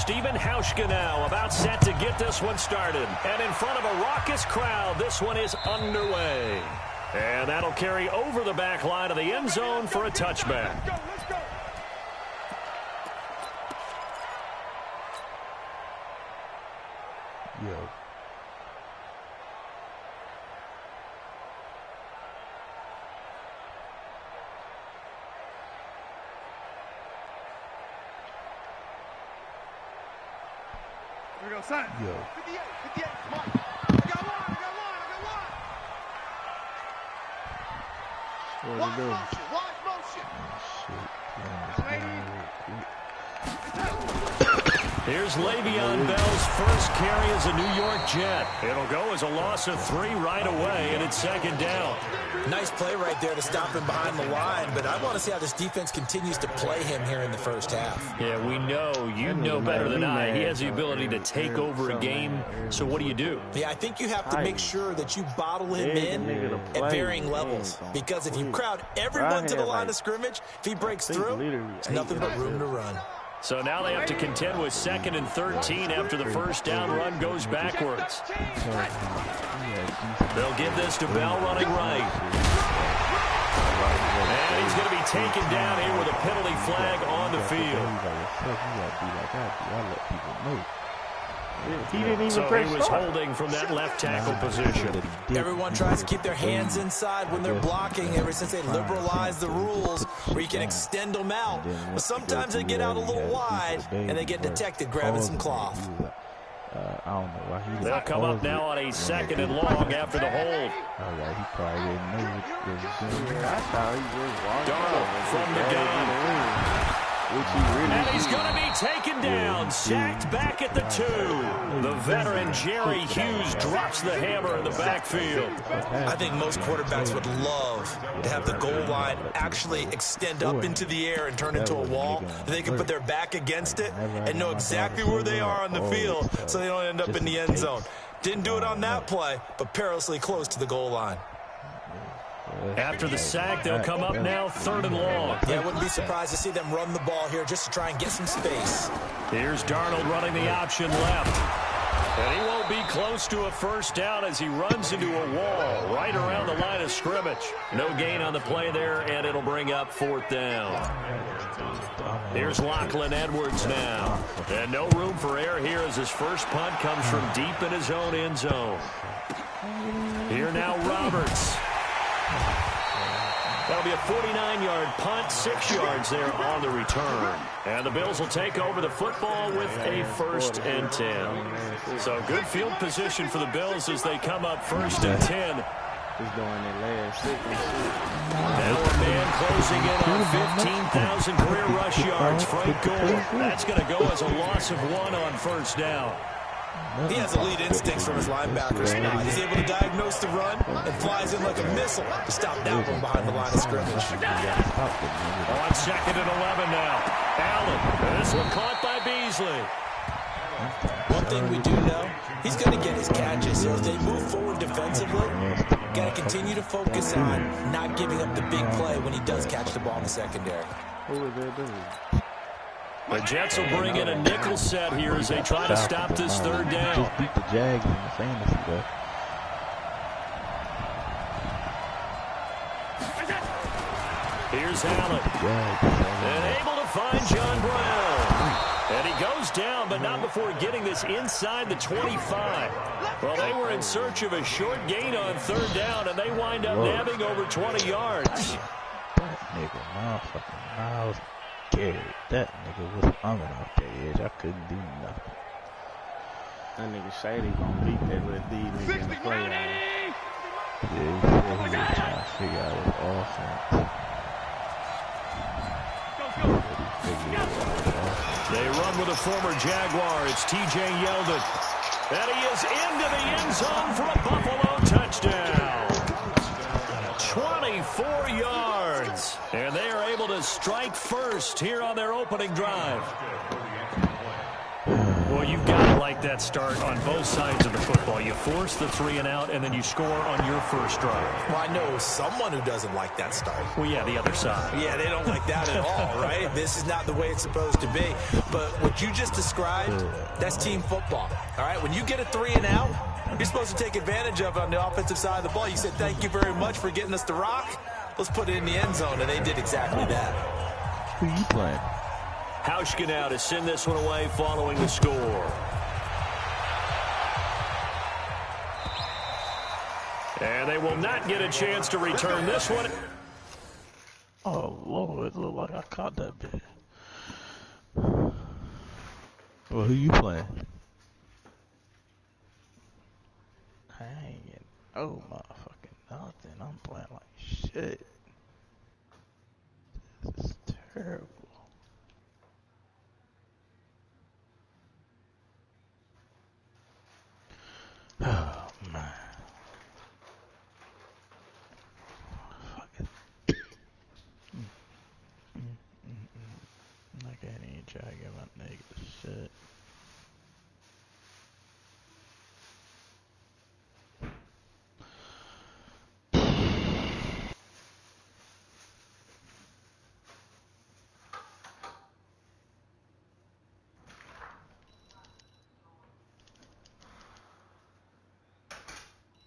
Stephen Hauschka now about set to get this one started. And in front of a raucous crowd, this one is underway. And that'll carry over the back line of the end zone for a touchback. Let's go. Yo. Here we go, son. Yo. 58, 58, come on. I got one. What it is? Watch motion. Here's Le'Veon Bell's first carry as a New York Jet. It'll go as a loss of 3 right away, and it's second down. Nice play right there to stop him behind the line, but I want to see how this defense continues to play him here in the first half. Yeah, we know. You know better than I. He has the ability to take over a game, so what do? Yeah, I think you have to make sure that you bottle him in at varying levels, because if you crowd everyone to the line of scrimmage, if he breaks through, there's nothing but room to run. So now they have to contend with 2nd and 13 after the first down run goes backwards. They'll give this to Bell running right. And he's going to be taken down here with a penalty flag on the field. He didn't even so he was holding from that left tackle position. Everyone tries to keep their hands inside when they're blocking ever since they liberalized the rules where you can extend them out. But sometimes they get out a little wide and they get detected grabbing some cloth. I don't know why he They'll come up now on a 2nd and long after the hold. He probably didn't know what was doing. I thought he was walking Darnold from the gun. And he's going to be taken down, sacked back at the 2. The veteran Jerry Hughes drops the hammer in the backfield. I think most quarterbacks would love to have the goal line actually extend up into the air and turn into a wall. They can put their back against it and know exactly where they are on the field so they don't end up in the end zone. Didn't do it on that play, but perilously close to the goal line. After the sack, they'll come up now 3rd and long. Yeah, I wouldn't be surprised to see them run the ball here just to try and get some space. Here's Darnold running the option left. And he won't be close to a first down as he runs into a wall right around the line of scrimmage. No gain on the play there, and it'll bring up 4th down. Here's Lachlan Edwards now. And no room for error here as his first punt comes from deep in his own end zone. Here now Roberts. That'll be a 49-yard punt, 6 yards there on the return. And the Bills will take over the football with a 1st and 10. So good field position for the Bills as they come up 1st and 10. Now a man closing in on 15,000 career rush yards. Frank Gore. That's going to go as a loss of 1 on 1st down. He has elite instincts from his linebacker spot. He's able to diagnose the run and flies in like a missile to stop that one behind the line of scrimmage. On 2nd and 11 now. Allen. This one caught by Beasley. One thing we do know, he's going to get his catches. So as they move forward defensively, got to continue to focus on not giving up the big play when he does catch the ball in the secondary. The Jets will bring in a nickel set here as they try to stop this 3rd down. Just beat the Jags in the fantasy, though. Here's Allen. And able to find John Brown. And he goes down, but not before getting this inside the 25. Well, they were in search of a short gain on 3rd down, and they wind up nabbing over 20 yards. That nigga, motherfucking Miles Garrett. That nigga was hungry off the edge. I couldn't do nothing. That nigga Shady gonna beat that little D nigga in the playoffs. Yeah, he said he was trying to figure out his offense. They run with a former Jaguar. It's T.J. Yeldon. And he is into the end zone for a Buffalo touchdown. 24 yards. And they are able to strike first here on their opening drive. Well, you've got to like that start on both sides of the football. You force the 3 and out, and then you score on your first drive. Well, I know someone who doesn't like that start. Well, yeah, the other side. Yeah, they don't like that at all, right? This is not the way it's supposed to be. But what you just described, that's team football, all right? When you get a 3 and out, you're supposed to take advantage of it on the offensive side of the ball. You said, thank you very much for getting us the rock. Let's put it in the end zone, and they did exactly that. Who you playing? Hauschka now to send this one away following the score. And they will not get a chance to return this one. Oh, Lord, it looked like I caught that bit. Well, who you playing? I ain't getting no motherfucking nothing. I'm playing like shit. This is terrible. Oh, man. Fucking. I can't even try to get my nigga shit.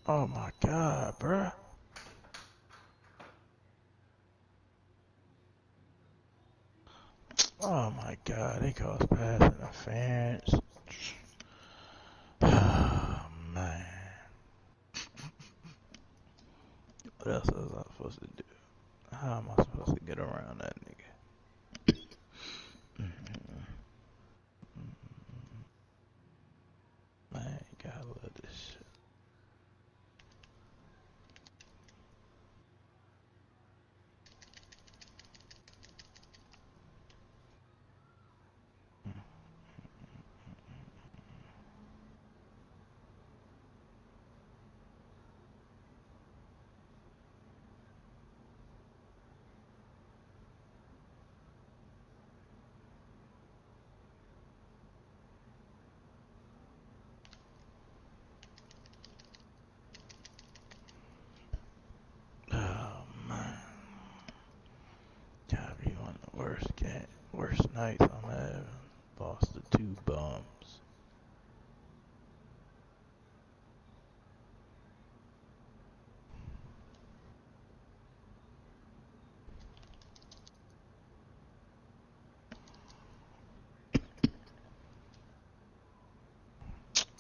Oh my god, bruh. Oh my god, they caused pass interference. Oh man. What else was I supposed to do? How am I supposed to get around that nigga? Man, gotta love this shit. Oh man. Gotta be one of the worst nights I'm having. Lost to 2 bums.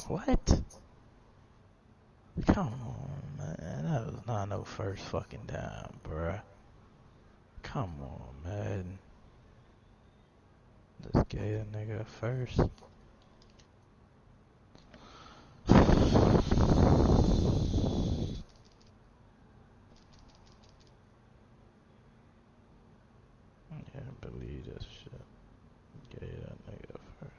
What? Come on, man. That was not no first fucking down, bruh. Come on, man. Just gave a nigga a first. I can't believe this shit. Gave that nigga a first.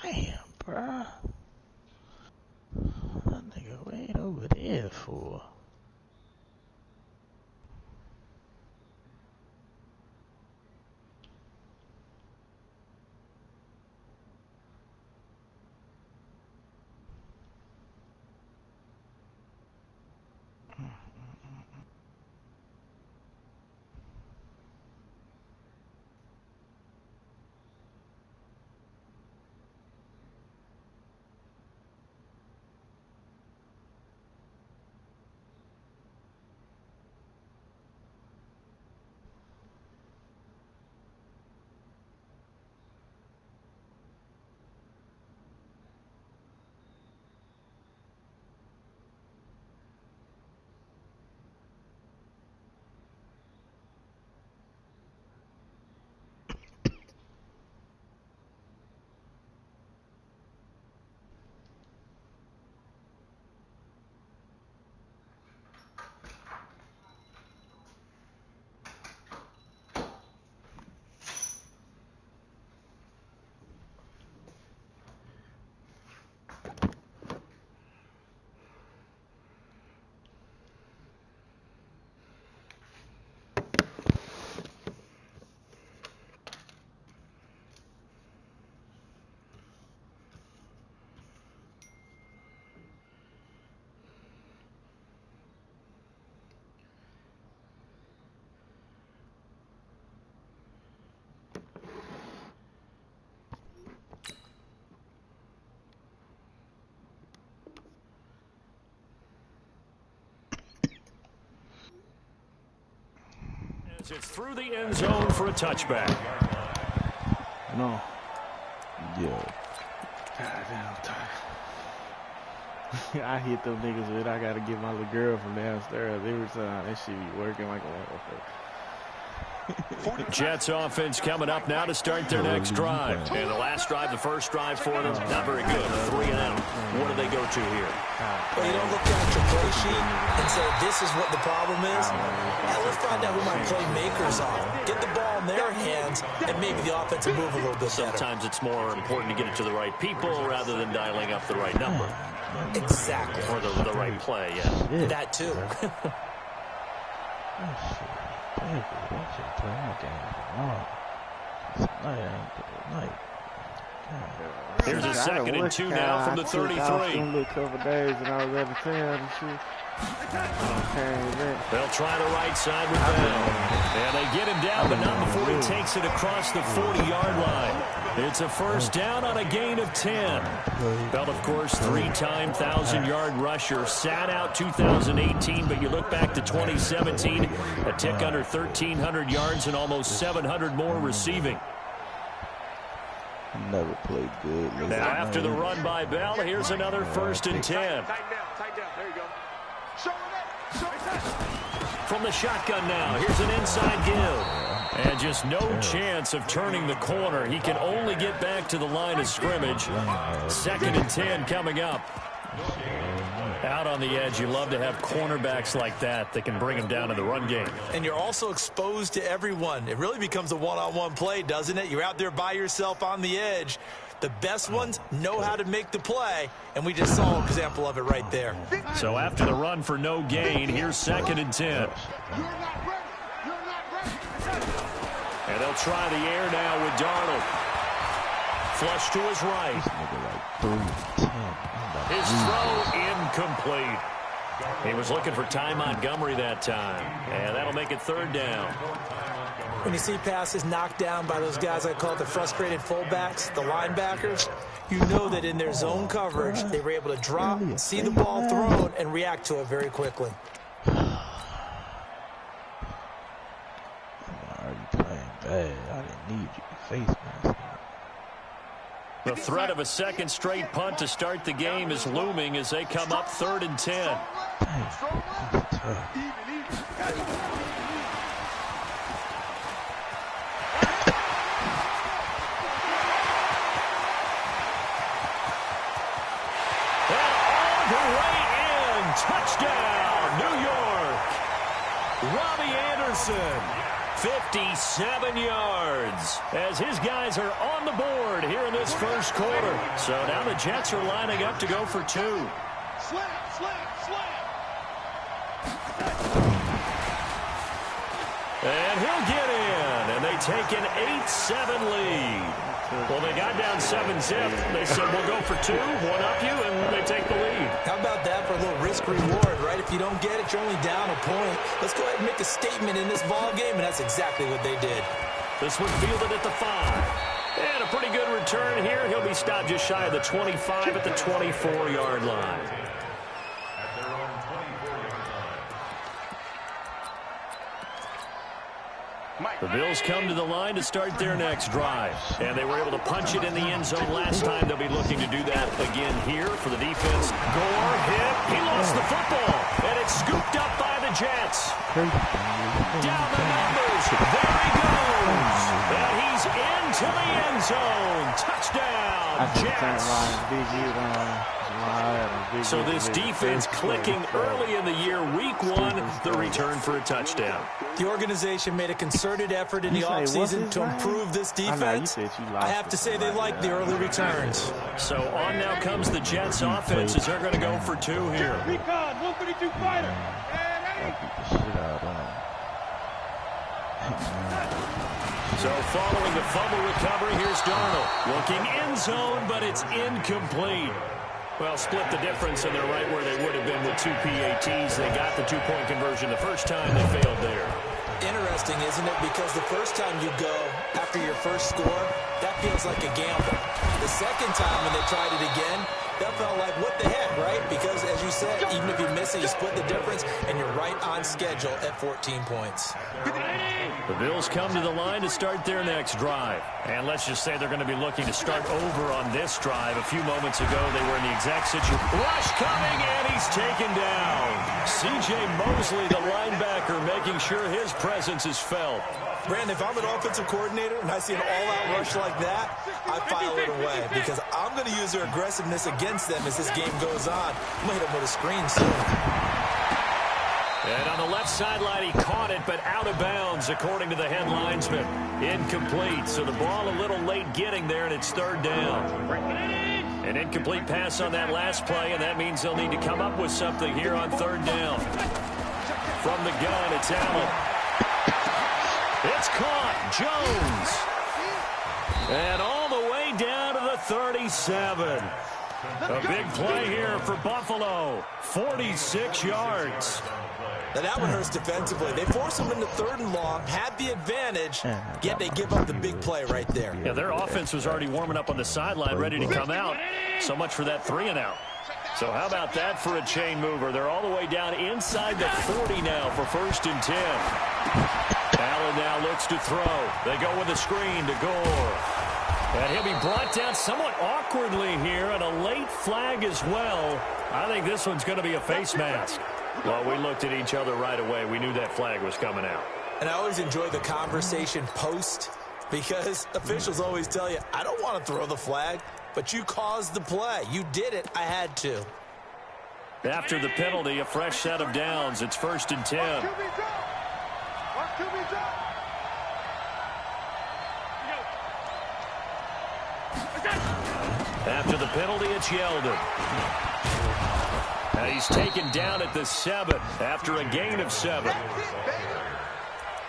Damn, bruh. That nigga way over there for. It's through the end zone for a touchback. No. Yeah. God damn, I'm tired. I hit them niggas with I gotta get my little girl from downstairs every time. That shit be working like a motherfucker. Jets offense coming up now to start their next drive. And the last drive, the first drive for them, not very good. 3 and out. What do they go to here? Well, you don't look at your play sheet and say this is what the problem is. Let's find out who my playmakers are. Get the ball in their hands, and maybe the offense will move a little bit better. Sometimes it's more important to get it to the right people rather than dialing up the right number. Exactly. Or the right play, yeah. That too. Here's a 2nd and 2 now from the 33. I took a couple days and I was out of town and shit. They'll try the right side with Bell. And they get him down, but not before he takes it across the 40-yard line. It's a first down on a gain of 10. Bell, of course, 3-time 1,000-yard rusher. Sat out 2018, but you look back to 2017, a tick under 1,300 yards and almost 700 more receiving. Never played good. Now, after the run by Bell, here's another 1st and 10. Tighten down. There you go. Show it up. From the shotgun now, here's an inside give. And just no chance of turning the corner. He can only get back to the line of scrimmage. 2nd and 10 coming up. Out on the edge, you love to have cornerbacks like that can bring him down in the run game. And you're also exposed to everyone. It really becomes a one-on-one play, doesn't it? You're out there by yourself on the edge. The best ones know how to make the play, and we just saw an example of it right there. So after the run for no gain, here's 2nd and 10. And they'll try the air now with Darnold. Flush to his right. His throw incomplete. He was looking for Ty Montgomery that time. And that'll make it 3rd down. When you see passes knocked down by those guys I call the frustrated fullbacks, the linebackers, you know that in their zone coverage, they were able to drop, see the ball thrown, and react to it very quickly. Are you playing bad? I didn't need you to face mask. The threat of a 2nd straight punt to start the game is looming as they come up 3rd and 10. Touchdown, New York. Robbie Anderson, 57 yards, as his guys are on the board here in this first quarter. So now the Jets are lining up to go for 2. Slam. And he'll get in, and they take an 8-7 lead. Well, they got down 7-zip. They said, we'll go for 2, one up you, and they take the lead. How about that for a little risk-reward, right? If you don't get it, you're only down a point. Let's go ahead and make a statement in this ball game, and that's exactly what they did. This one fielded at the 5. And a pretty good return here. He'll be stopped just shy of the 25 at the 24-yard line. The Bills come to the line to start their next drive. And they were able to punch it in the end zone last time. They'll be looking to do that again here for the defense. Gore hit. He lost the football. And it's scooped up by the Jets. Down the numbers. There he goes. And he's into the end zone. Touchdown, Jets. So this defense clicking early in the year, week 1, the return for a touchdown. The organization made a concerted effort in the offseason to improve this defense. I have to say they like the early returns. So on now comes the Jets offense as they're going to go for 2 here. Recon, 132 fighter. So following the fumble recovery, here's Darnold. Looking end zone, but it's incomplete. Well, split the difference, and they're right where they would have been with 2 PATs. They got the 2-point conversion the first time. They failed there. Interesting, isn't it? Because the first time you go after your first score, that feels like a gamble. The second time when they tried it again, that felt like, what the heck, right? Because, as you said, even if you miss it, you split the difference, and you're right on schedule at 14 points. The Bills come to the line to start their next drive. And let's just say they're going to be looking to start over on this drive. A few moments ago, they were in the exact situation. Rush coming, and he's taken down. C.J. Mosley, the linebacker, making sure his presence is felt. Brandon, if I'm an offensive coordinator and I see an all-out rush like that, I file it away because I'm going to use their aggressiveness against them as this game goes on. I'm going to hit them with a screen soon. And on the left sideline, he caught it, but out of bounds, according to the head linesman. Incomplete, so the ball a little late getting there, and it's third down. An incomplete pass on that last play, and that means they'll need to come up with something here on third down. From the gun, it's Allen. It's caught. Jones. And all the way down to the 37. A big play here for Buffalo. 46 yards. Now that one hurts defensively. They force them into third and long, had the advantage, yet they give up the big play right there. Yeah, their offense was already warming up on the sideline, ready to come out. So much for that 3-and-out. So how about that for a chain mover? They're all the way down inside the 40 now for 1st and 10. Allen now looks to throw. They go with a screen to Gore. And he'll be brought down somewhat awkwardly here, and a late flag as well. I think this one's going to be a face mask. Well, we looked at each other right away. We knew that flag was coming out. And I always enjoy the conversation post because officials always tell you, I don't want to throw the flag, but you caused the play. You did it. I had to. After the penalty, a fresh set of downs. It's 1st and 10. After the penalty, it's Yeldon. And he's taken down at the 7 after a gain of 7.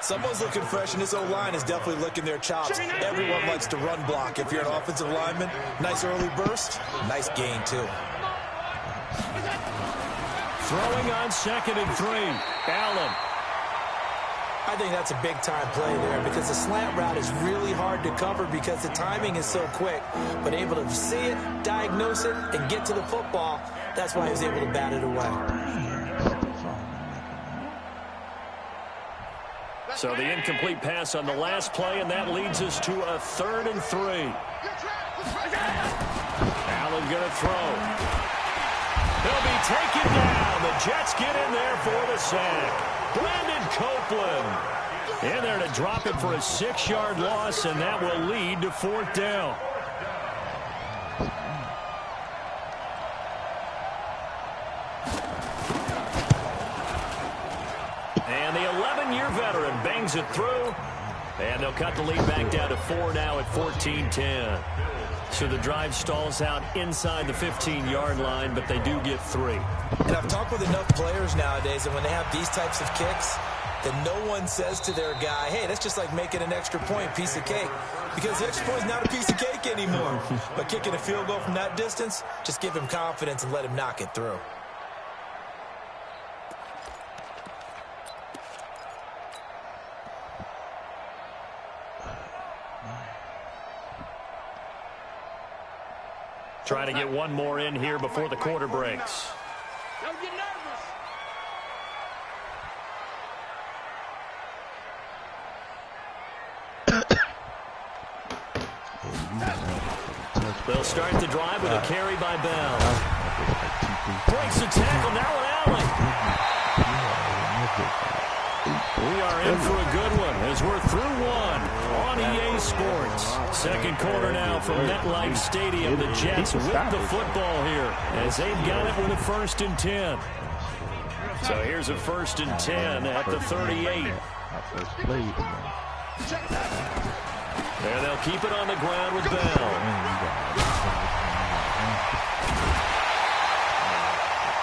Someone's looking fresh, and this O-line is definitely licking their chops. Everyone likes to run block. If you're an offensive lineman, nice early burst, nice gain, too. Throwing on 2nd and 3. Allen. I think that's a big-time play there because the slant route is really hard to cover because the timing is so quick. But able to see it, diagnose it, and get to the football, that's why he was able to bat it away. So the incomplete pass on the last play, and that leads us to a 3rd and 3. Allen going to throw. He'll be taken down. The Jets get in there for the sack. Brandon Copeland in there to drop it for a 6-yard loss, and that will lead to 4th down. And the 11-year veteran bangs it through, and they'll cut the lead back down to 4 now at 14-10. So the drive stalls out inside the 15-yard line, but they do get 3. And I've talked with enough players nowadays, and when they have these types of kicks, that no one says to their guy, hey, that's just like making an extra point, piece of cake. Because the extra point is not a piece of cake anymore. But kicking a field goal from that distance, just give him confidence and let him knock it through. Trying to get one more in here before the quarter breaks. Don't get nervous. They'll start the drive with a carry by Bell. Breaks the tackle, now an Allen. We are in for a good one as we're through one on EA Sports. Second quarter now from MetLife Stadium. The Jets with the football here as they've got it with a 1st and 10. So here's a 1st and 10 at the 38. And they'll keep it on the ground with Bell.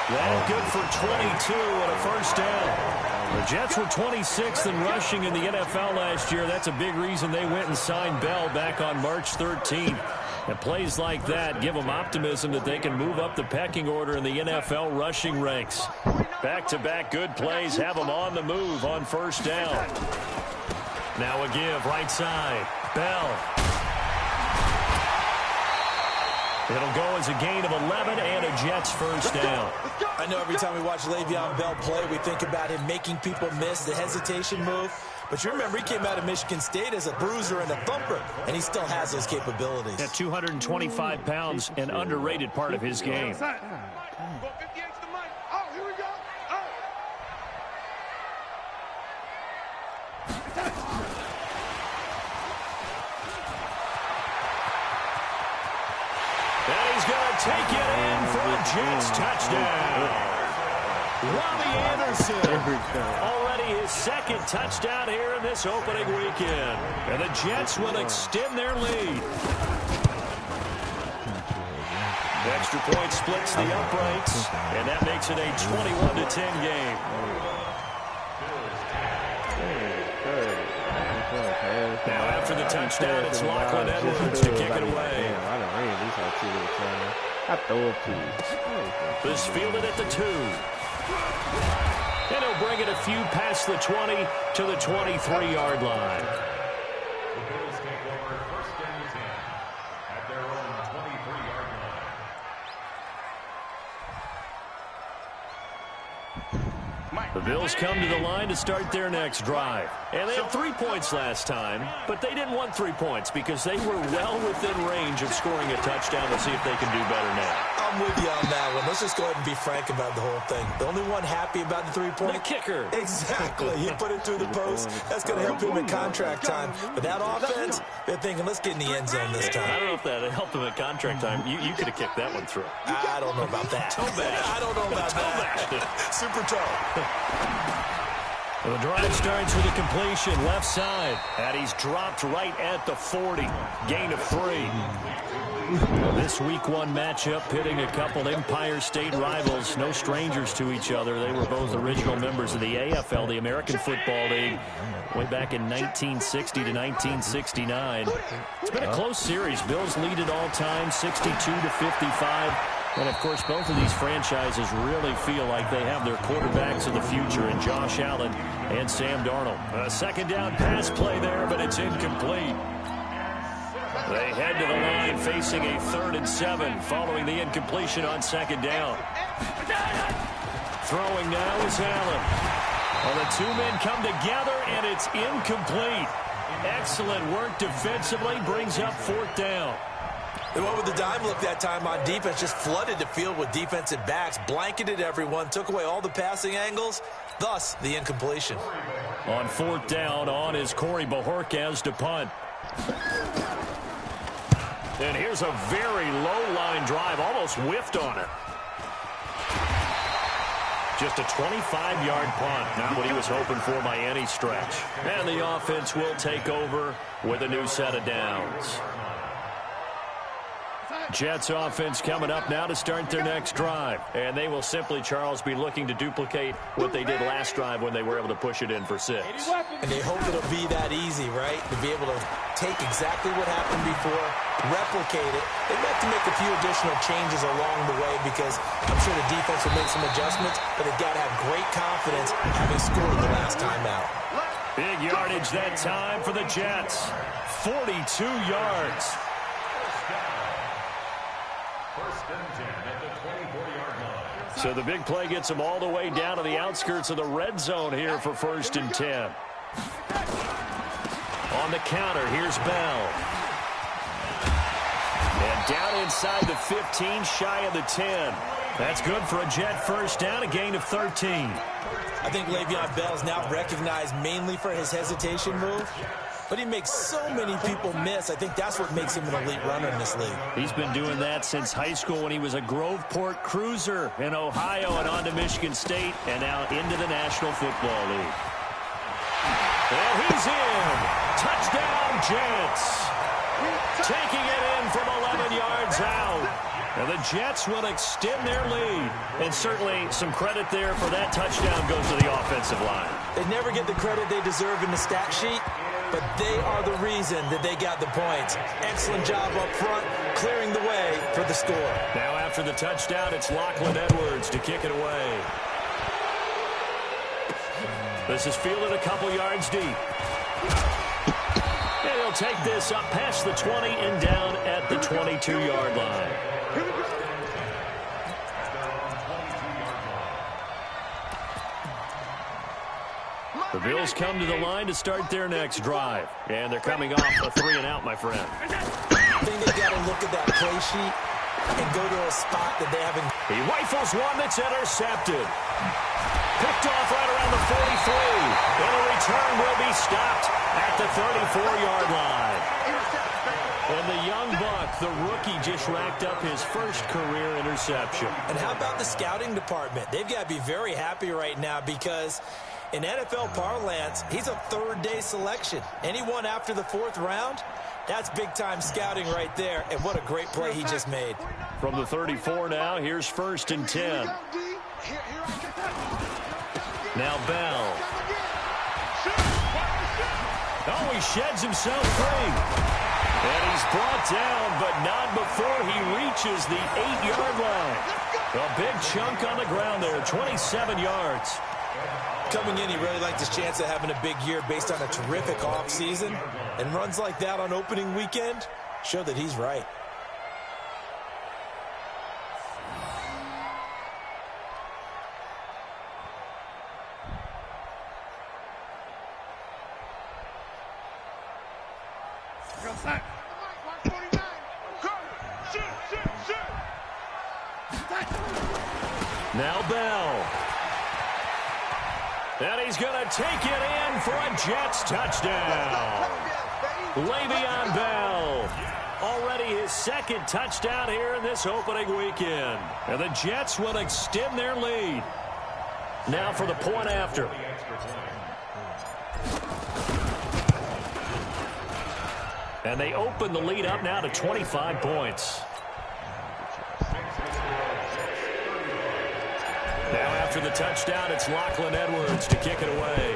That good for 22 and a 1st down. The Jets were 26th in rushing in the NFL last year. That's a big reason they went and signed Bell back on March 13th. And plays like that give them optimism that they can move up the pecking order in the NFL rushing ranks. Back-to-back good plays have them on the move on 1st down. Now a give right side. Bell. It'll go as a gain of 11 and a Jets first down. I know every time we watch Le'Veon Bell play, we think about him making people miss the hesitation move. But you remember, he came out of Michigan State as a bruiser and a thumper, and he still has those capabilities. At 225 pounds, an underrated part of his game. And he's going to take it in for a Jets touchdown. Robbie Anderson, already his second touchdown here in this opening weekend. And the Jets will extend their lead. Extra point splits the uprights, and that makes it a 21-10 game. Now after the touchdown, it's Lachlan Edwards to kick it away. This fielded at the 2. And he'll bring it a few past the 20 to the 23-yard line. The Bills take over first and 10 at their own 23-yard line. The Bills come to the line to start their next drive. And they had 3 points last time, but they didn't want 3 points because they were well within range of scoring a touchdown. We'll see if they can do better now. I'm with you on that one. Let's just go ahead and be frank about the whole thing. The only one happy about the 3-point? The kicker. Exactly. He put it through the post. That's going to help him in contract time. But that offense, they're thinking, let's get in the end zone this time. I don't know if that helped him at contract time. You could have kicked that one through. I don't know about that. Toe bash. I don't know about that. Super toe. Well, the drive starts with a completion left side. And he's dropped right at the 40. Gain of 3. This week 1 matchup pitting a couple Empire State rivals, no strangers to each other. They were both original members of the AFL, the American Football League, way back in 1960 to 1969. It's been a close series. Bills lead it all time, 62-55. And, of course, both of these franchises really feel like they have their quarterbacks of the future in Josh Allen and Sam Darnold. A second down pass play there, but it's incomplete. They head to the line facing a 3rd and 7 following the incompletion on second down. Throwing now is Allen. Well, the 2 men come together, and it's incomplete. Excellent work defensively, brings up 4th down. They went with the dime look that time on defense, just flooded the field with defensive backs, blanketed everyone, took away all the passing angles, thus the incompletion. On 4th down, on is Corey Bojorquez to punt. And here's a very low-line drive, almost whiffed on it. Just a 25-yard punt, not what he was hoping for by any stretch. And the offense will take over with a new set of downs. Jets offense coming up now to start their next drive. And they will simply, Charles, be looking to duplicate what they did last drive when they were able to push it in for 6. And they hope it'll be that easy, right? To be able to take exactly what happened before, replicate it. They'd have to make a few additional changes along the way because I'm sure the defense will make some adjustments, but they've got to have great confidence having scored the last time out. Big yardage that time for the Jets. 42 yards. First and 10 at the 24-yard line. So the big play gets them all the way down to the outskirts of the red zone here for 1st and 10. On the counter, here's Bell. And down inside the 15, shy of the 10. That's good for a Jet first down, a gain of 13. I think Le'Veon Bell is now recognized mainly for his hesitation move, but he makes so many people miss. I think that's what makes him an elite runner in this league. He's been doing that since high school when he was a Groveport Cruiser in Ohio and on to Michigan State and now into the National Football League. And he's in. Touchdown, Jets. Taking it in from 11 yards out. And the Jets will extend their lead. And certainly some credit there for that touchdown goes to the offensive line. They never get the credit they deserve in the stat sheet, but they are the reason that they got the points. Excellent job up front, clearing the way for the score. Now after the touchdown, it's Lachlan Edwards to kick it away. This is fielded a couple yards deep. And he'll take this up past the 20 and down at the 22-yard line. The Bills come to the line to start their next drive. And they're coming off a 3-and-out, my friend. I think they got to look at that play sheet and go to a spot that they haven't. He rifles one that's intercepted. Picked off right around the 43. And a return will be stopped at the 34-yard line. And the young buck, the rookie, just racked up his first career interception. And how about the scouting department? They've got to be very happy right now because in NFL parlance, he's a third-day selection. Anyone after the 4th round, that's big-time scouting right there. And what a great play he just made. From the 34 now, here's 1st and 10. Now Bell. Oh, he sheds himself free. And he's brought down, but not before he reaches the 8-yard line. A big chunk on the ground there, 27 yards. Coming in, he really liked his chance of having a big year based on a terrific offseason. And runs like that on opening weekend show that he's right. Now Bell. And he's going to take it in for a Jets touchdown. Le'Veon Bell. Already his 2nd touchdown here in this opening weekend. And the Jets will extend their lead. Now for the point after. And they open the lead up now to 25 points. Now after the touchdown, it's Lachlan Edwards to kick it away.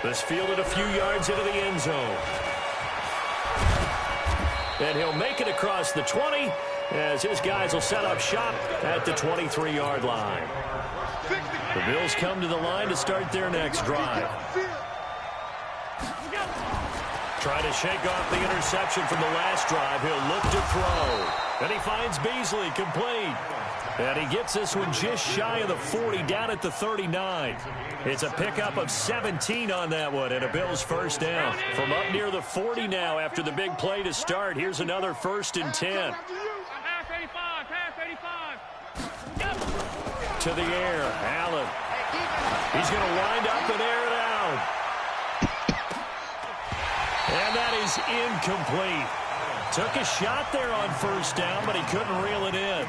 This fielded a few yards into the end zone. And he'll make it across the 20 as his guys will set up shop at the 23-yard line. The Bills come to the line to start their next drive. Trying to shake off the interception from the last drive. He'll look to throw. And he finds Beasley complete. And he gets this one just shy of the 40 down at the 39. It's a pickup of 17 on that one and a Bills first down. From up near the 40 now after the big play to start. Here's another 1st and 10. To the air. Allen. He's going to wind up and air it out. And that is incomplete. Took a shot there on 1st down, but he couldn't reel it in.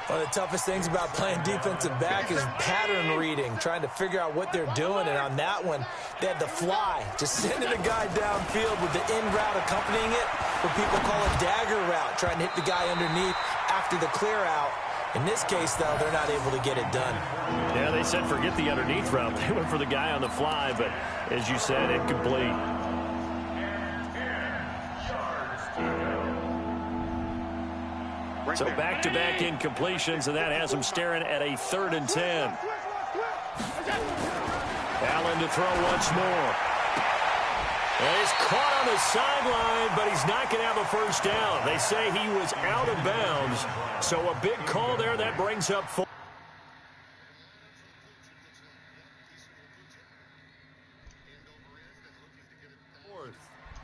One of the toughest things about playing defensive back is pattern reading, trying to figure out what they're doing. And on that one, they had the fly, just sending a guy downfield with the in route accompanying it, what people call a dagger route, trying to hit the guy underneath after the clear out. In this case, though, they're not able to get it done. Yeah, they said forget the underneath route. They went for the guy on the fly, but as you said, incomplete. So back-to-back incompletions, and that has them staring at a 3rd and 10. Allen to throw once more. And he's caught on the sideline, but he's not going to have a first down. They say he was out of bounds, so a big call there that brings up 4.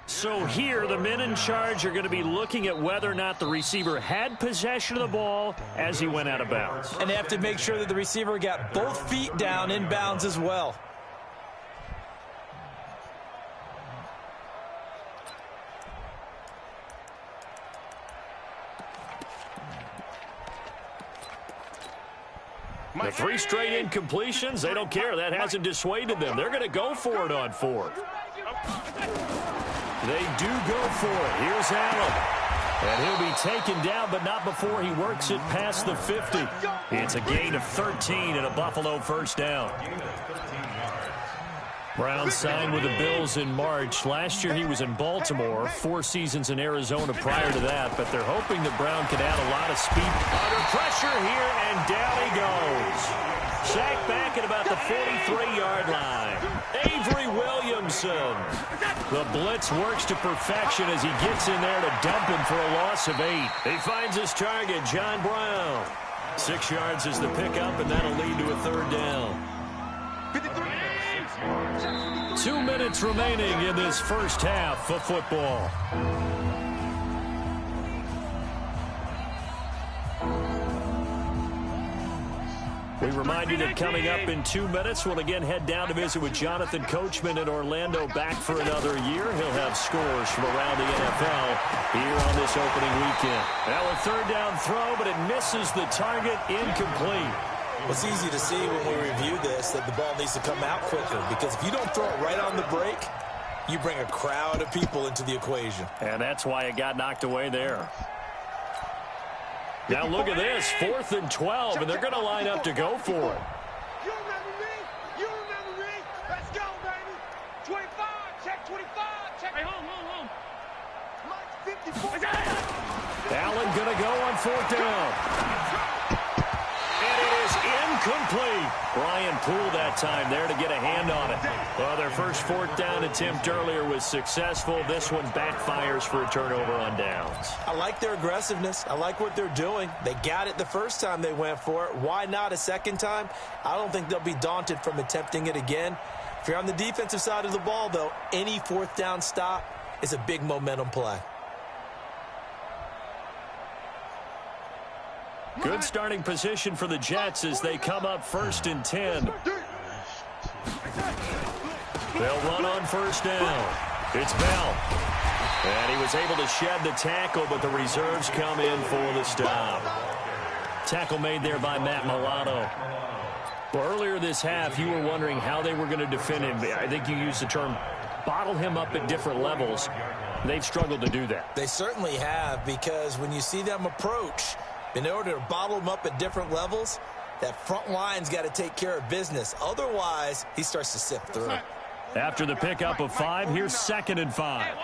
So here, the men in charge are going to be looking at whether or not the receiver had possession of the ball as he went out of bounds. And they have to make sure that the receiver got both feet down in bounds as well. The 3 straight incompletions, they don't care. That hasn't dissuaded them. They're going to go for it on 4th. They do go for it. Here's Allen. And he'll be taken down, but not before he works it past the 50. It's a gain of 13 and a Buffalo first down. Brown signed with the Bills in March. Last year he was in Baltimore, 4 seasons in Arizona prior to that, but they're hoping that Brown can add a lot of speed. Under pressure here, and down he goes. Sacked back at about the 43-yard line. Avery Williamson. The blitz works to perfection as he gets in there to dump him for a loss of 8. He finds his target, John Brown. 6 yards is the pickup, and that'll lead to a 3rd down. 2 minutes remaining in this first half of football. We remind you that coming up in 2 minutes, we'll again head down to visit with Jonathan Coachman in Orlando, back for another year. He'll have scores from around the NFL here on this opening weekend. Now a 3rd down throw, but it misses the target, incomplete. Well, it's easy to see when we review this that the ball needs to come out quicker, because if you don't throw it right on the break, you bring a crowd of people into the equation. And that's why it got knocked away there. Now look at this, 4th and 12, and they're going to line up to go for it. You remember me? You remember me? Let's go, baby. 25, check 25, check. Hey, home. Mike's 54. Allen going to go on 4th down. And it is incomplete. Brian Poole that time there to get a hand on it. Well, their first 4th down attempt earlier was successful. This one backfires for a turnover on downs. I like their aggressiveness. I like what they're doing. They got it the first time they went for it. Why not a second time? I don't think they'll be daunted from attempting it again. If you're on the defensive side of the ball, though, any 4th down stop is a big momentum play. Good starting position for the Jets as they come up 1st and 10. They'll run on 1st down. It's Bell. And he was able to shed the tackle, but the reserves come in for the stop. Tackle made there by Matt Milano. Well, earlier this half, you were wondering how they were going to defend him. I think you used the term bottle him up at different levels. They've struggled to do that. They certainly have, because when you see them approach, in order to bottle him up at different levels, that front line's got to take care of business. Otherwise, he starts to sift through. After the pickup of 5, here's 2nd and 5.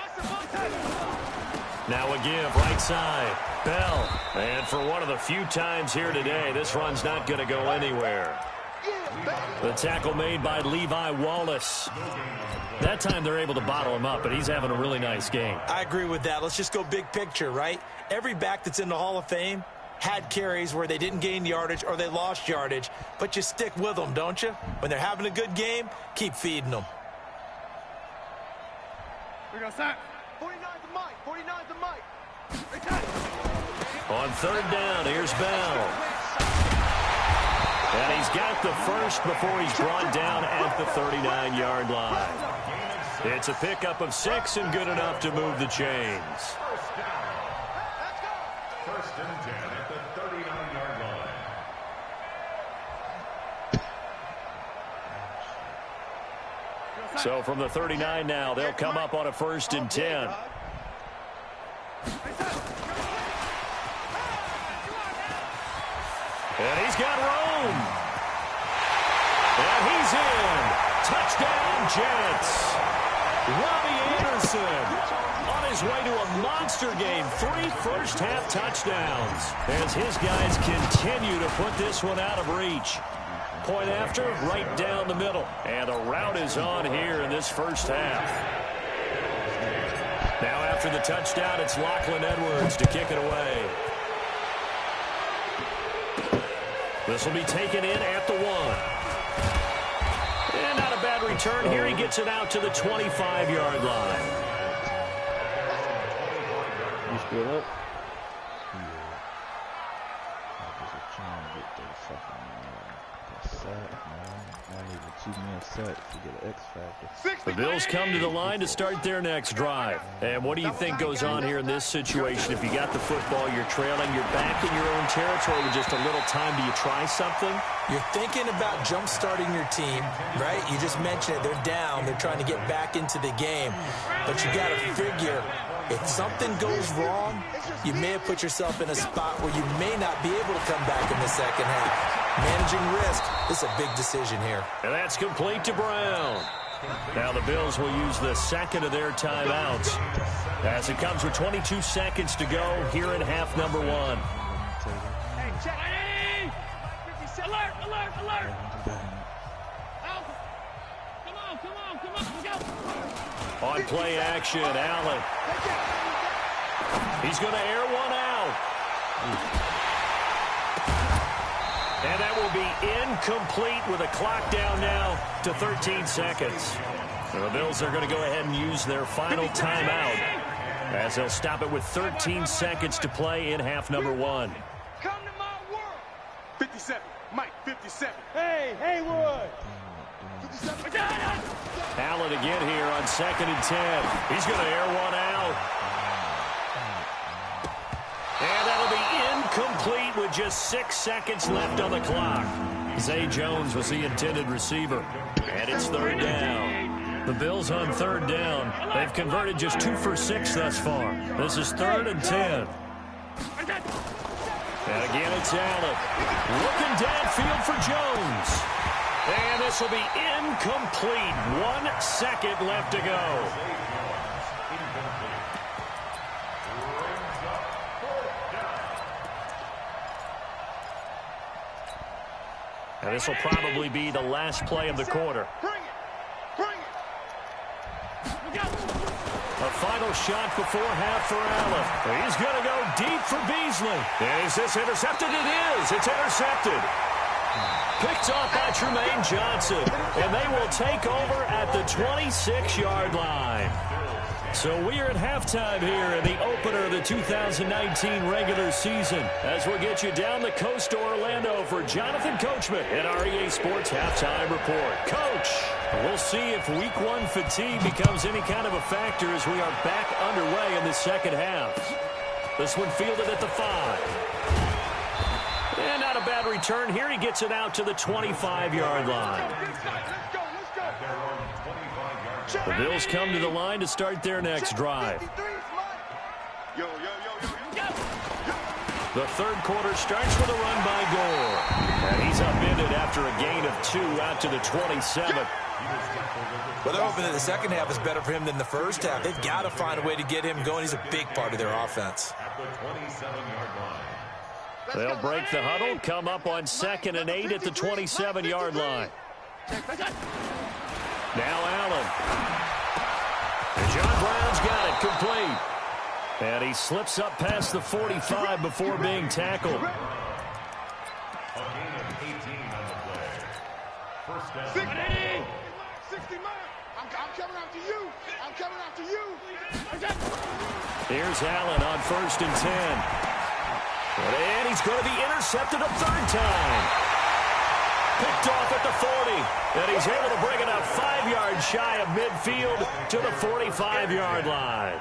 Now a give, right side. Bell. And for one of the few times here today, this run's not going to go anywhere. The tackle made by Levi Wallace. That time they're able to bottle him up, but he's having a really nice game. I agree with that. Let's just go big picture, right? Every back that's in the Hall of Fame had carries where they didn't gain yardage or they lost yardage, but you stick with them, don't you? When they're having a good game, keep feeding them. We got sack. 49 to Mike. 49 to Mike. On 3rd down, here's Bell. And he's got the first before he's brought down at the 39-yard line. It's a pickup of 6 and good enough to move the chains. 1st and 10 at the 39-yard line. So from the 39 now, they'll come up on a 1st and 10. And he's got room. And he's in. Touchdown, Jets. Robbie Anderson on his way to a monster game. 3 first-half touchdowns as his guys continue to put this one out of reach. Point after, right down the middle. And the route is on here in this first half. Now after the touchdown, it's Lachlan Edwards to kick it away. This will be taken in at the 1. And not a bad return here. He gets it out to the 25-yard line. You still up? The Bills come to the line to start their next drive. And what do you think goes on here in this situation? If you got the football, you're trailing, you're back in your own territory with just a little time. Do you try something? You're thinking about jump-starting your team, right? You just mentioned it. They're down. They're trying to get back into the game. But you got to figure, if something goes wrong, you may have put yourself in a spot where you may not be able to come back in the second half. Managing risk is a big decision here. And that's complete to Brown. Now the Bills will use the second of their timeouts as it comes with 22 seconds to go here in half number 1. Hey, check. Hey! Alert, alert, alert. Come on, go. On play action, Allen. He's going to air one out. And that will be incomplete with a clock down now to 13 seconds. So the Bills are going to go ahead and use their final timeout as they'll stop it with 13 seconds to play in half number 1. Come to my world. 57. Mike, 57. Hey, Haywood. 57. Allen again here on 2nd and 10. He's going to air one out. And that'll be incomplete with just 6 seconds left on the clock. Zay Jones was the intended receiver. And it's 3rd down. The Bills on 3rd down. They've converted just 2 for 6 thus far. This is 3rd and 10. And again, it's Allen. Looking downfield for Jones. And this will be incomplete. 1 second left to go. And this will probably be the last play of the quarter. A final shot before half for Allen. He's going to go deep for Beasley. Is this intercepted? It is. It's intercepted. Picked off by Trumaine Johnson. And they will take over at the 26-yard line. So we are at halftime here in the opener of the 2019 regular season as we'll get you down the coast to Orlando for Jonathan Coachman at our EA Sports Halftime Report. Coach, we'll see if Week 1 fatigue becomes any kind of a factor as we are back underway in the second half. This one fielded at the 5. And not a bad return here. He gets it out to the 25-yard line. The Bills come to the line to start their next drive. The third quarter starts with a run by Gore. And he's upended after a gain of 2 out to the 27. Well, they're hoping that the second half is better for him than the first half. They've got to find a way to get him going. He's a big part of their offense. They'll break the huddle, come up on 2nd and 8 at the 27-yard line. Now Allen. And John Brown's got it complete. And he slips up past the 45 before being tackled. I'm coming after you. I'm coming after you. Here's Allen on 1st and 10. And he's going to be intercepted a 3rd time. Picked off at the 40, and he's able to bring it up 5 yards shy of midfield to the 45-yard line.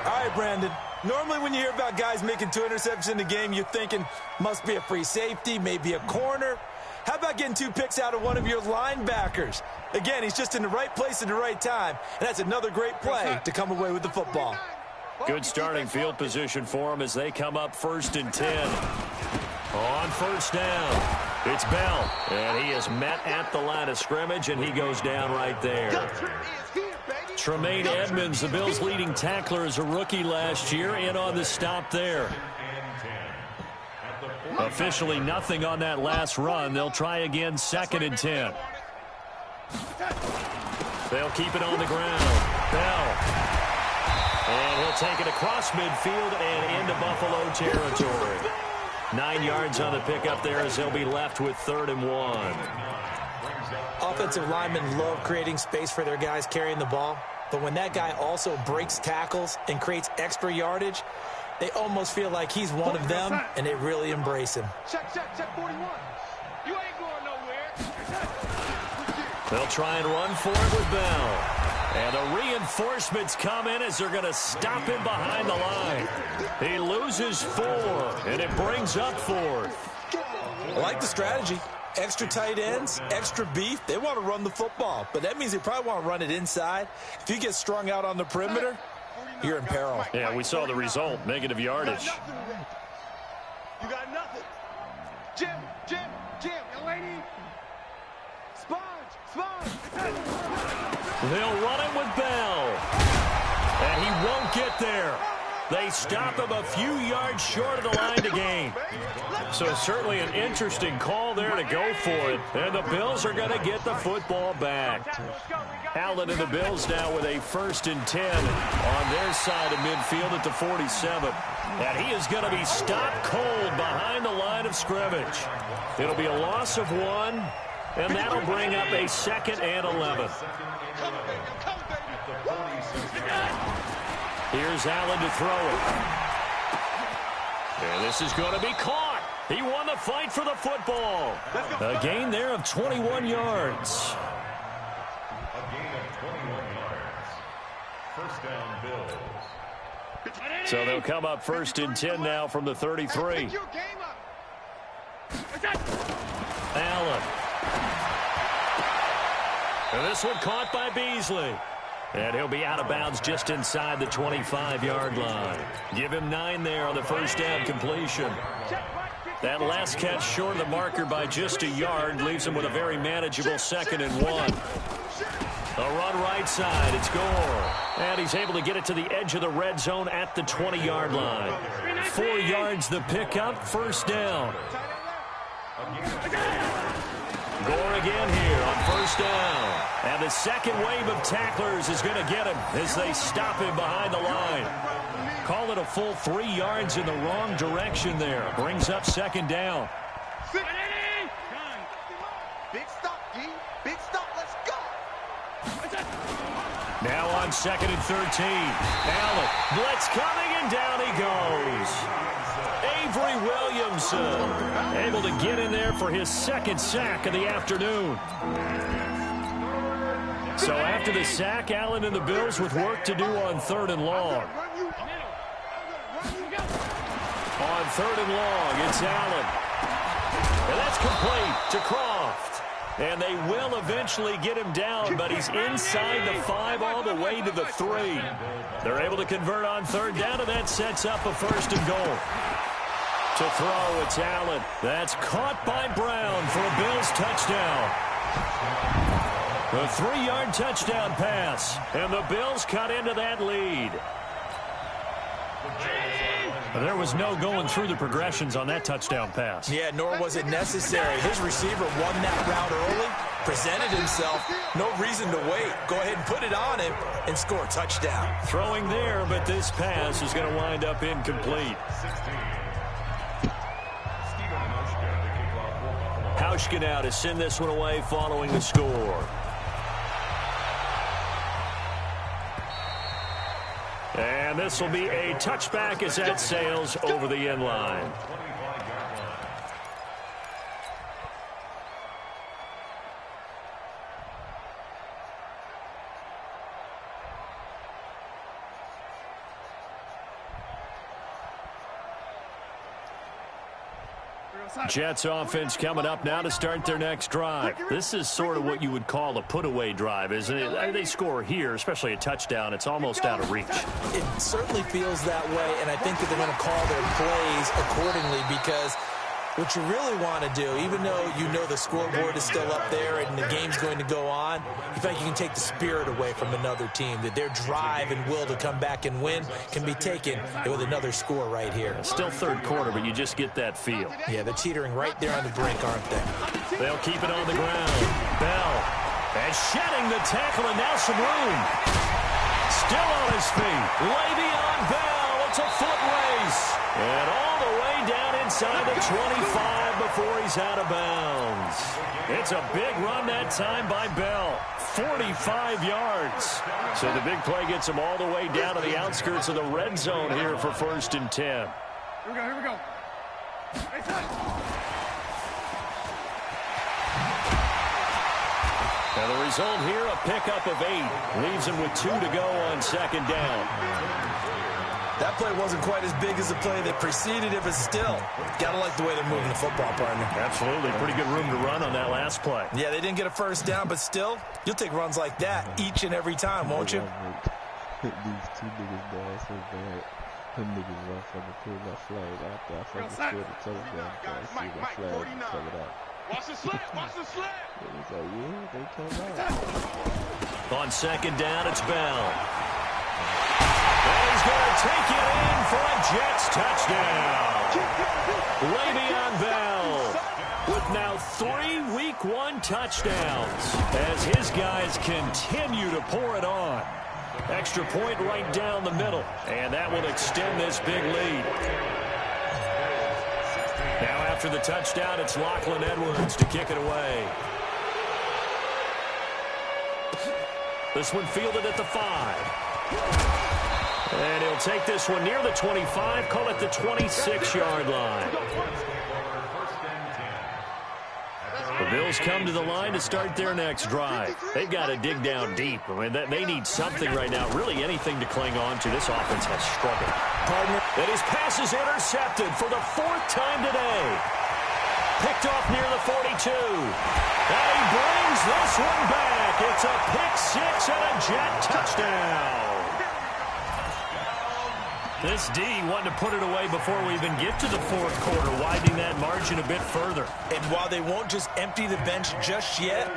All right, Brandon. Normally when you hear about guys making 2 interceptions in the game, you're thinking must be a free safety, maybe a corner. How about getting 2 picks out of one of your linebackers? Again, he's just in the right place at the right time, and that's another great play to come away with the football. Good starting field position for him as they come up 1st and 10. On 1st down, it's Bell, and he is met at the line of scrimmage, and he goes down right there. Tremaine Edmonds, the Bills' leading tackler as a rookie last year, in on the stop there. Officially nothing on that last run. They'll try again 2nd and 10. They'll keep it on the ground. Bell. And he'll take it across midfield and into Buffalo territory. 9 yards on the pickup there as they'll be left with 3rd and 1. Offensive linemen love creating space for their guys carrying the ball, but when that guy also breaks tackles and creates extra yardage, they almost feel like he's one of them, and they really embrace him. Check 41. You ain't going nowhere. They'll try and run for it with Bell. And the reinforcements come in as they're going to stop him behind the line. He loses 4, and it brings up 4th. I like the strategy. Extra tight ends, extra beef. They want to run the football, but that means they probably want to run it inside. If you get strung out on the perimeter, you're in peril. Yeah, we saw the result, negative yardage. You got nothing. Jim, young lady. Sponge. They'll run it with Bell. And he won't get there. They stop him a few yards short of the line to gain. So certainly an interesting call there to go for it. And the Bills are going to get the football back. Allen and the Bills now with a 1st and 10 on their side of midfield at the 47. And he is going to be stopped cold behind the line of scrimmage. It'll be a loss of 1, and that'll bring up a 2nd and 11. Here's Allen to throw it. And this is going to be caught. He won the fight for the football. A gain there of 21 yards. A gain of 21 yards. First down, Bills. So they'll come up 1st and 10 now from the 33. Allen. And this one caught by Beasley. And he'll be out of bounds just inside the 25-yard line. Give him 9 there on the 1st down completion. That last catch short of the marker by just a yard leaves him with a very manageable 2nd and 1. A run right side. It's Gore. And he's able to get it to the edge of the red zone at the 20-yard line. 4 yards the pickup, 1st down. Gore again here on 1st down. And the second wave of tacklers is going to get him as they stop him behind the line. Call it a full 3 yards in the wrong direction there. Brings up 2nd down. Big stop, D. Big stop. Let's go. Now on 2nd and 13. Allen, blitz coming, and down he goes. Avery Williamson able to get in there for his 2nd sack of the afternoon. So after the sack, Allen and the Bills with work to do on 3rd and long. On 3rd and long, it's Allen. And that's complete to Croft. And they will eventually get him down, but he's inside the 5 all the way to the 3. They're able to convert on 3rd down, and that sets up a 1st and goal. To throw, it's Allen. That's caught by Brown for a Bills touchdown. A 3-yard touchdown pass, and the Bills cut into that lead. There was no going through the progressions on that touchdown pass. Yeah, nor was it necessary. His receiver won that route early, presented himself. No reason to wait. Go ahead and put it on him and score a touchdown. Throwing there, but this pass is going to wind up incomplete. Hauschka now to send this one away following the score. And this will be a touchback as that sails over the end line. Jets offense coming up now to start their next drive. This is sort of what you would call a put-away drive, isn't it? They score here, especially a touchdown. It's almost out of reach. It certainly feels that way, and I think that they're going to call their plays accordingly because what you really want to do, even though you know the scoreboard is still up there and the game's going to go on, you feel like you can take the spirit away from another team, that their drive and will to come back and win can be taken with another score right here. Still 3rd quarter, but you just get that feel. Yeah, they're teetering right there on the brink, aren't they? They'll keep it on the ground. Bell. And shedding the tackle, and now some room. Still on his feet. Le'Veon Bell. It's a foot race. And all the way down inside the 25 before he's out of bounds. It's a big run that time by Bell. 45 yards. So the big play gets him all the way down to the outskirts of the red zone here for 1st and 10. Here we go, here we go. Now the result here, a pickup of 8. Leaves him with 2 to go on 2nd down. That play wasn't quite as big as the play that preceded it, but still, gotta like the way they're moving the football, partner. Absolutely. Pretty good room to run on that last play. Yeah, they didn't get a 1st down, but still, you'll take runs like that each and every time, won't you? These 2 niggas down so bad. Them niggas motherfucking pulled that flag out there. I fucking scored a touchdown. I see that flag and pull it out. Watch the slap, watch the slap. It was like, yeah, they come out. On 2nd down, it's Bell. And he's going to take it in Jets touchdown. Le'Veon Bell with now 3 Week 1 touchdowns as his guys continue to pour it on. Extra point right down the middle, and that will extend this big lead. Now after the touchdown, it's Lachlan Edwards to kick it away. This one fielded at the 5. And he'll take this one near the 25, call it the 26-yard line. The Bills come to the line to start their next drive. They've got to dig down deep. I mean, they need something right now, really anything to cling on to. This offense has struggled. And his pass is intercepted for the 4th time today. Picked off near the 42. And he brings this one back. It's a pick 6 and a Jet touchdown. This D wanting to put it away before we even get to the 4th quarter, widening that margin a bit further. And while they won't just empty the bench just yet,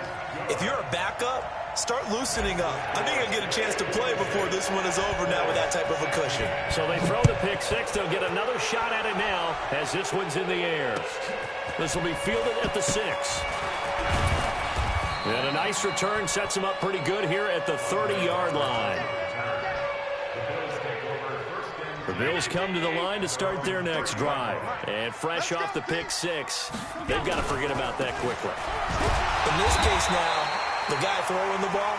if you're a backup, start loosening up. I think you'll get a chance to play before this one is over now with that type of a cushion. So they throw the pick 6. They'll get another shot at it now as this one's in the air. This will be fielded at the 6. And a nice return sets him up pretty good here at the 30-yard line. The Bills come to the line to start their next drive. And fresh off the pick 6, they've got to forget about that quickly. In this case now, the guy throwing the ball,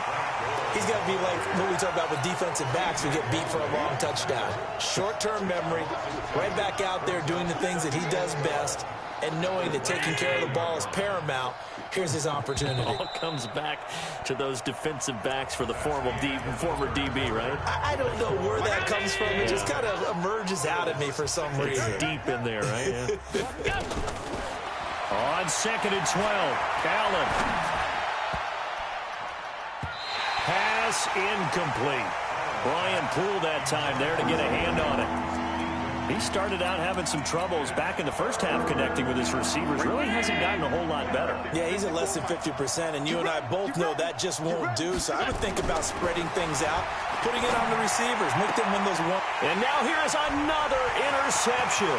he's got to be like what we talk about with defensive backs who get beat for a long touchdown. Short-term memory, right back out there doing the things that he does best, and knowing that taking care of the ball is paramount. Here's his opportunity. It all comes back to those defensive backs for the former DB, right? I don't know where that comes from. It just kind of emerges out of me for some reason. It's deep in there, right? Yeah. On 2nd and 12, Allen. Pass incomplete. Brian Poole that time there to get a hand on it. He started out having some troubles back in the first half connecting with his receivers. Really hasn't gotten a whole lot better. Yeah, he's at less than 50%, and you and I both know that just won't do. So I would think about spreading things out, putting it on the receivers, make them win those one. And now here is another interception.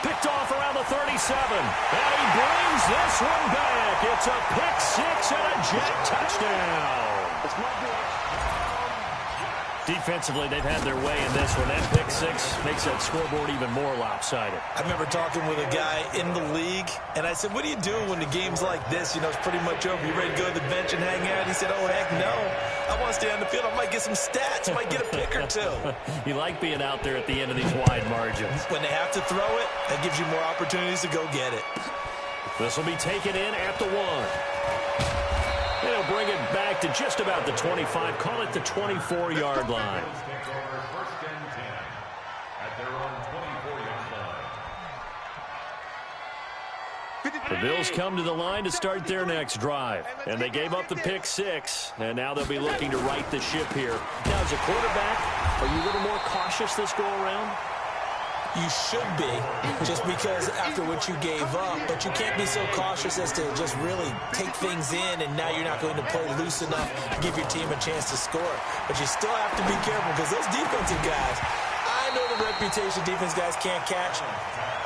Picked off around the 37. And he brings this one back. It's a pick 6 and a Jet touchdown. Defensively, they've had their way in this one. That pick 6 makes that scoreboard even more lopsided. I remember talking with a guy in the league, and I said, what do you do when the game's like this? You know, it's pretty much over. You ready to go to the bench and hang out? He said, oh, heck no. I want to stay on the field. I might get some stats. I might get a pick or two. You like being out there at the end of these wide margins. When they have to throw it, that gives you more opportunities to go get it. This will be taken in at the 1. They'll bring it back to just about the 25. Call it the 24-yard line. The Bills come to the line to start their next drive. And they gave up the pick 6. And now they'll be looking to right the ship here. Now, as a quarterback, are you a little more cautious this go-around? You should be, just because after what you gave up, but you can't be so cautious as to just really take things in, and now you're not going to play loose enough to give your team a chance to score. But you still have to be careful, because those defensive guys, I know the reputation defense guys can't catch.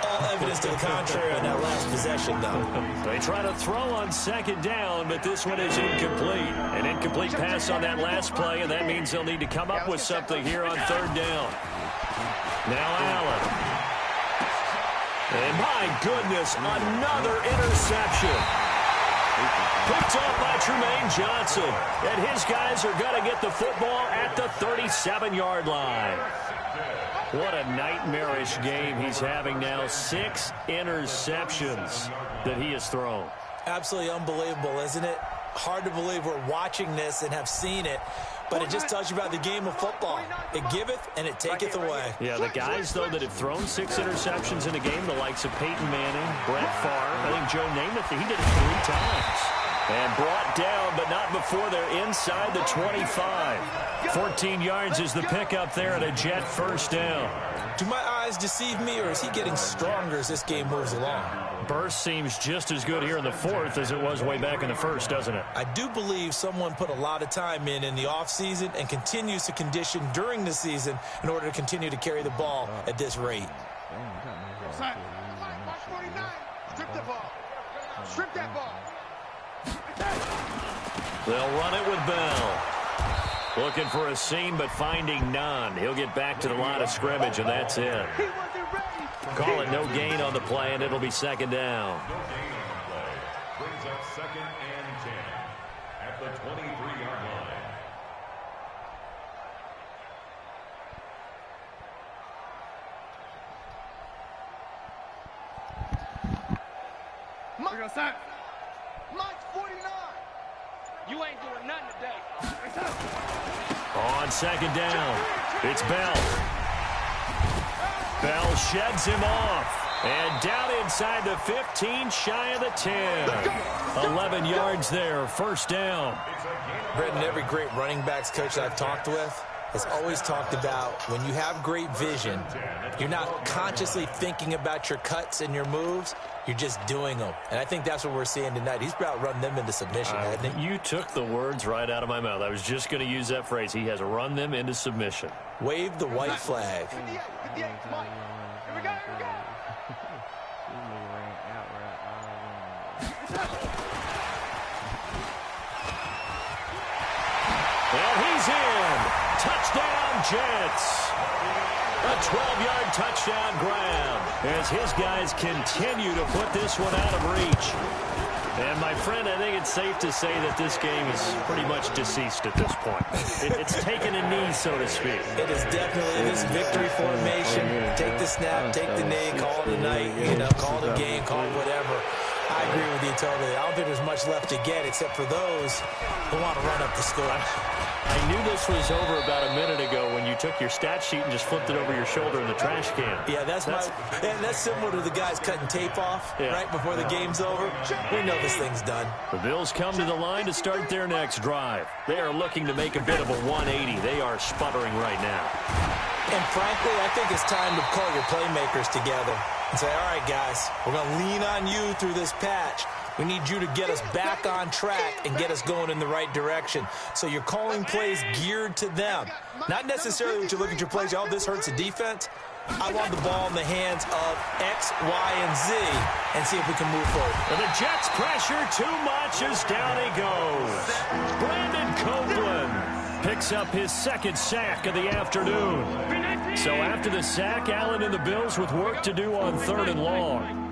All evidence to the contrary on that last possession, though. They try to throw on 2nd down, but this one is incomplete. An incomplete pass on that last play, and that means they'll need to come up with something here on 3rd down. Now Allen. And my goodness, another interception. Picked up by Trumaine Johnson. And his guys are going to get the football at the 37-yard line. What a nightmarish game he's having now. 6 interceptions that he has thrown. Absolutely unbelievable, isn't it? Hard to believe we're watching this and have seen it. But it just tells you about the game of football. It giveth and it taketh away. Yeah, the guys, though, that have thrown 6 interceptions in a game, the likes of Peyton Manning, Brett Favre, I think Joe Namath, he did it 3 times. And brought down, but not before they're inside the 25. 14 yards is the pickup there at a Jet first down. To my signs deceive me, or is he getting stronger as this game moves along? Burst seems just as good here in the fourth as it was way back in the first, doesn't it? I do believe someone put a lot of time in the offseason and continues to condition during the season in order to continue to carry the ball at this rate. Strip the ball. Strip that ball. They'll run it with Bell. Looking for a seam, but finding none. He'll get back to the line of scrimmage, and that's it. He wasn't ready. Call it no gain on the play, and it'll be second down. No gain on the play. Brings up 2nd and 10 at the 23-yard line. Mike's 49. You ain't doing nothing today. On second down, it's Bell. Bell sheds him off. And down inside the 15, shy of the 10. 11 yards there, first down. Brendan, every great running backs coach I've talked with has always talked about when you have great vision, you're not consciously thinking about your cuts and your moves, you're just doing them. And I think that's what we're seeing tonight. He's about running them into submission, hasn't he? You took the words right out of my mouth. I was just going to use that phrase. He has run them into submission. Wave the white flag. 58, Mike. Here we go, here we go. And he's in. Touchdown, Jets. A 12-yard touchdown grab as his guys continue to put this one out of reach. And, my friend, I think it's safe to say that this game is pretty much deceased at this point. It's taken a knee, so to speak. It is definitely this victory formation. Take the snap, take the knee, call it a night, call it a game, call it whatever. I agree with you totally. I don't think there's much left to get except for those who want to run up the score. I knew this was over about a minute ago when you took your stat sheet and just flipped it over your shoulder in the trash can. Yeah, that's similar to the guys cutting tape off right before the game's over. We know this thing's done. The Bills come to the line to start their next drive. They are looking to make a bit of a 180. They are sputtering right now. And frankly, I think it's time to call your playmakers together and say, all right, guys, we're going to lean on you through this patch. We need you to get us back on track and get us going in the right direction. So you're calling plays geared to them. Not necessarily when you look at your plays, oh, this hurts the defense. I want the ball in the hands of X, Y, and Z and see if we can move forward. And the Jets pressure too much as down he goes. Brandon Copeland picks up his second sack of the afternoon. So after the sack, Allen and the Bills with work to do on 3rd and long.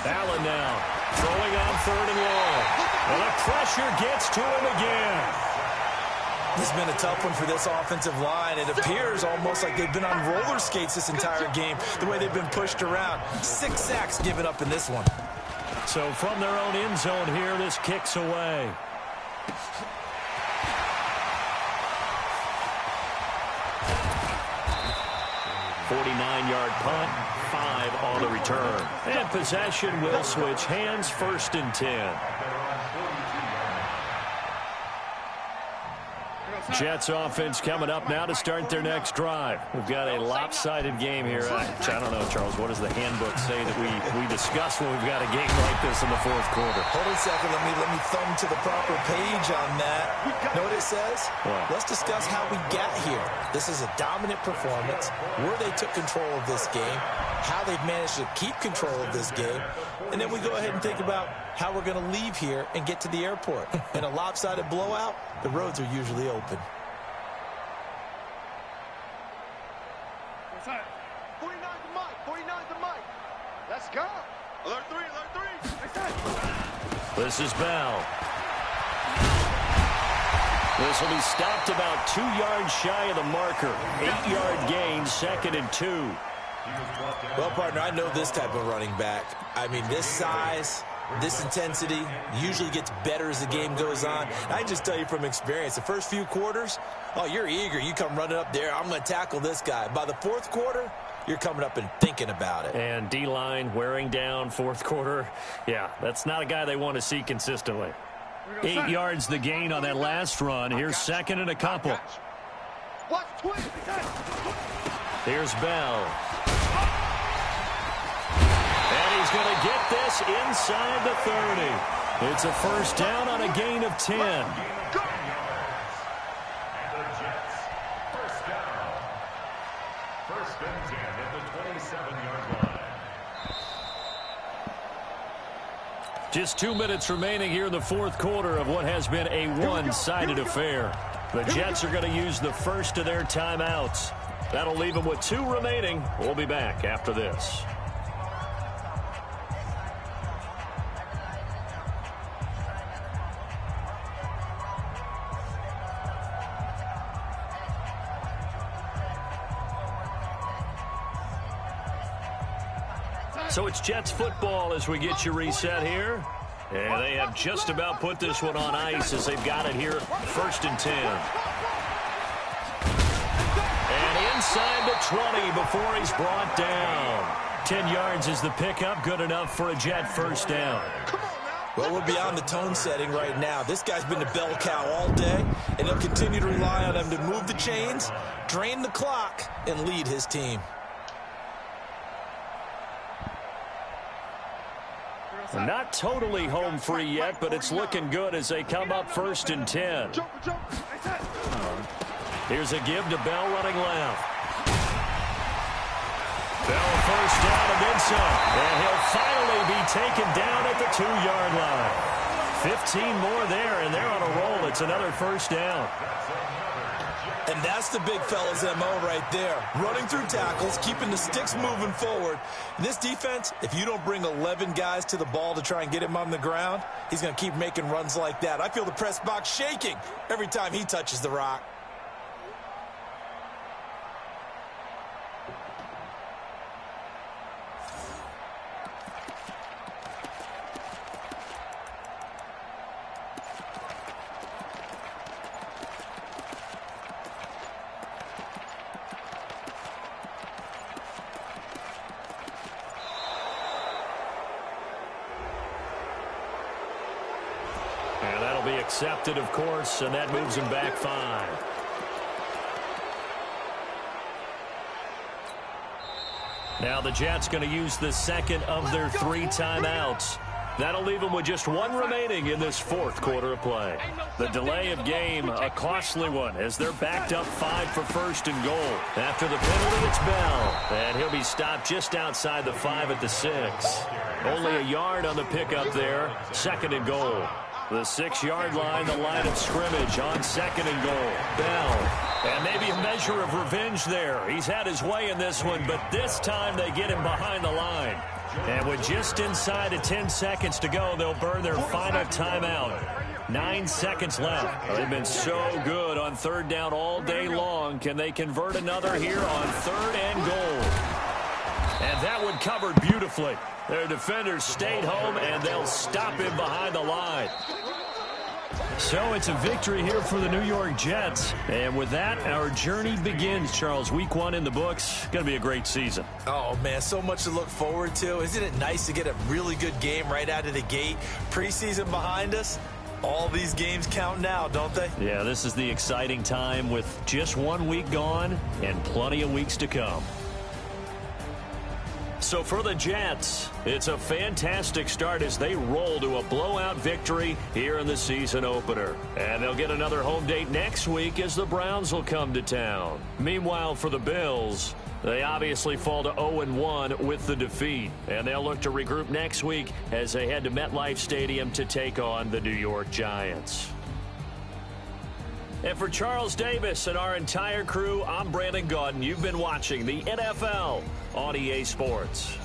Allen now throwing on 3rd and long. Well, the pressure gets to him again. This has been a tough one for this offensive line. It appears almost like they've been on roller skates this entire game, the way they've been pushed around. 6 sacks given up in this one. So from their own end zone here, this kicks away. $49-yard punt, 5 on the return. And possession will switch hands, 1st and 10. Jets offense coming up now to start their next drive. We've got a lopsided game here. I don't know, Charles, what does the handbook say that we discuss when we've got a game like this in the 4th quarter? Hold on a second. Let me thumb to the proper page on that. Know what it says? What? Let's discuss how we got here. This is a dominant performance, where they took control of this game, how they've managed to keep control of this game, and then we go ahead and think about how we're going to leave here and get to the airport. In a lopsided blowout, the roads are usually open. 49 to Mike. 49 to Mike. Let's go. Alert 3. This is Bell. This will be stopped about 2 yards shy of the marker. 8-yard gain, 2nd and 2. Well, partner, I know this type of running back. I mean, this size, this intensity usually gets better as the game goes on. I can just tell you from experience, the first few quarters, oh, you're eager. You come running up there, I'm going to tackle this guy. By the 4th quarter, you're coming up and thinking about it. And D-line wearing down 4th quarter. Yeah, that's not a guy they want to see consistently. 8 yards the gain on that last run. Here's 2nd and a couple. Watch twin. Here's Bell. And he's going to get this inside the 30. It's a first down on a gain of 10. And the Jets, first down. First and 10 at the 27-yard line. Just 2 minutes remaining here in the fourth quarter of what has been a one-sided affair. The Jets are going to use the first of their timeouts. That'll leave them with 2 remaining. We'll be back after this. So it's Jets football as we get you reset here. And they have just about put this one on ice as they've got it here, first and 10. And inside the 20 before he's brought down. 10 yards is the pickup, good enough for a Jet first down. Well, we're beyond the tone setting right now. This guy's been a bell cow all day, and he'll continue to rely on him to move the chains, drain the clock, and lead his team. Not totally home free yet, but it's looking good as they come up first and 10. Here's a give to Bell running left. Bell first down and then some. And he'll finally be taken down at the 2-yard line. 15 more there, and they're on a roll. It's another first down. And that's the big fella's MO right there. Running through tackles, keeping the sticks moving forward. In this defense, if you don't bring 11 guys to the ball to try and get him on the ground, he's going to keep making runs like that. I feel the press box shaking every time he touches the rock. And that'll be accepted, of course, and that moves him back 5. Now the Jets going to use the second of their 3 timeouts. That'll leave them with just 1 remaining in this fourth quarter of play. The delay of game, a costly one, as they're backed up 5 for first and goal. After the penalty, it's Bell, and he'll be stopped just outside the 5 at the 6. Only a yard on the pickup there, second and goal. The 6-yard line, the line of scrimmage on second and goal. Bell, and maybe a measure of revenge there. He's had his way in this one, but this time they get him behind the line. And with just inside of 10 seconds to go, they'll burn their final timeout. 9 seconds left. They've been so good on third down all day long. Can they convert another here on third and goal? And that one covered beautifully. Their defenders stayed home, and they'll stop him behind the line. So it's a victory here for the New York Jets. And with that, our journey begins, Charles. Week 1 in the books. Going to be a great season. Oh, man, so much to look forward to. Isn't it nice to get a really good game right out of the gate? Preseason behind us. All these games count now, don't they? Yeah, this is the exciting time with just 1 week gone and plenty of weeks to come. So for the Jets, it's a fantastic start as they roll to a blowout victory here in the season opener. And they'll get another home date next week as the Browns will come to town. Meanwhile, for the Bills, they obviously fall to 0-1 with the defeat. And they'll look to regroup next week as they head to MetLife Stadium to take on the New York Giants. And for Charles Davis and our entire crew, I'm Brandon Gaudin. You've been watching the NFL on EA Sports.